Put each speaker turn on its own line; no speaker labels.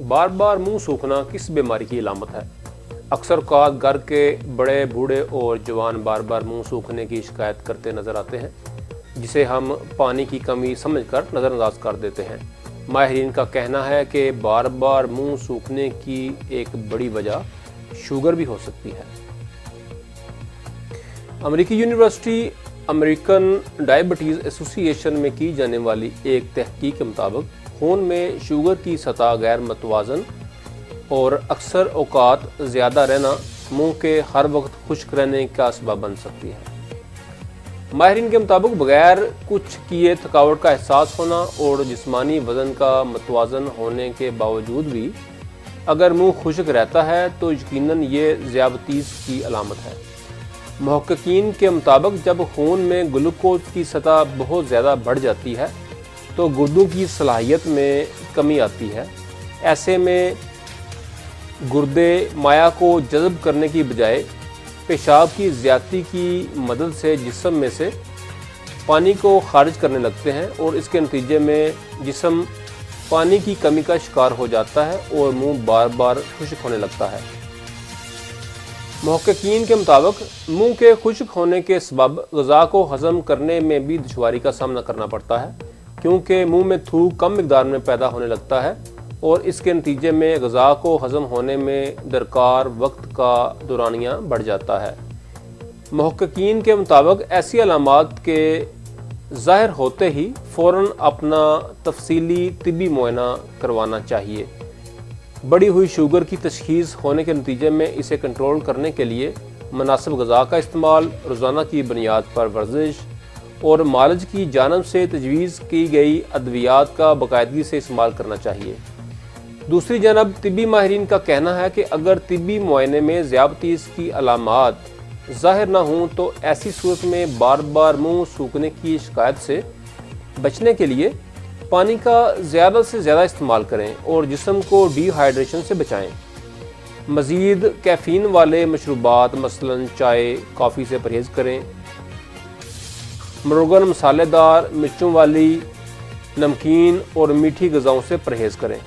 بار بار منہ سوکھنا کس بیماری کی علامت ہے؟ اکثر اوقات گھر کے بڑے بوڑھے اور جوان بار بار منہ سوکھنے کی شکایت کرتے نظر آتے ہیں، جسے ہم پانی کی کمی سمجھ کر نظر انداز کر دیتے ہیں۔ ماہرین کا کہنا ہے کہ بار بار منہ سوکھنے کی ایک بڑی وجہ شوگر بھی ہو سکتی ہے۔ امریکی یونیورسٹی امریکن ڈائبٹیز ایسوسی ایشن میں کی جانے والی ایک تحقیق کے مطابق خون میں شوگر کی سطح غیر متوازن اور اکثر اوقات زیادہ رہنا منہ کے ہر وقت خشک رہنے کا سبب بن سکتی ہے۔ ماہرین کے مطابق بغیر کچھ کیے تھکاوٹ کا احساس ہونا اور جسمانی وزن کا متوازن ہونے کے باوجود بھی اگر منہ خشک رہتا ہے تو یقیناً یہ ذیابیطس کی علامت ہے۔ محققین کے مطابق جب خون میں گلوکوز کی سطح بہت زیادہ بڑھ جاتی ہے تو گردوں کی صلاحیت میں کمی آتی ہے۔ ایسے میں گردے مائع کو جذب کرنے کی بجائے پیشاب کی زیادتی کی مدد سے جسم میں سے پانی کو خارج کرنے لگتے ہیں اور اس کے نتیجے میں جسم پانی کی کمی کا شکار ہو جاتا ہے اور منہ بار بار خشک ہونے لگتا ہے۔ محققین کے مطابق منہ کے خشک ہونے کے سبب غذا کو ہضم کرنے میں بھی دشواری کا سامنا کرنا پڑتا ہے، کیونکہ منہ میں تھوک کم مقدار میں پیدا ہونے لگتا ہے اور اس کے نتیجے میں غذا کو ہضم ہونے میں درکار وقت کا دورانیہ بڑھ جاتا ہے۔ محققین کے مطابق ایسی علامات کے ظاہر ہوتے ہی فوراً اپنا تفصیلی طبی معائنہ کروانا چاہیے۔ بڑھی ہوئی شوگر کی تشخیص ہونے کے نتیجے میں اسے کنٹرول کرنے کے لیے مناسب غذا کا استعمال، روزانہ کی بنیاد پر ورزش اور معالج کی جانب سے تجویز کی گئی ادویات کا باقاعدگی سے استعمال کرنا چاہیے۔ دوسری جانب طبی ماہرین کا کہنا ہے کہ اگر طبی معائنے میں ذیابیطس کی علامات ظاہر نہ ہوں تو ایسی صورت میں بار بار منہ سوکھنے کی شکایت سے بچنے کے لیے پانی کا زیادہ سے زیادہ استعمال کریں اور جسم کو ڈی ہائیڈریشن سے بچائیں۔ مزید کیفین والے مشروبات مثلاً چائے، کافی سے پرہیز کریں۔ مروغن، مسالے دار، مرچوں والی، نمکین اور میٹھی غذاؤں سے پرہیز کریں۔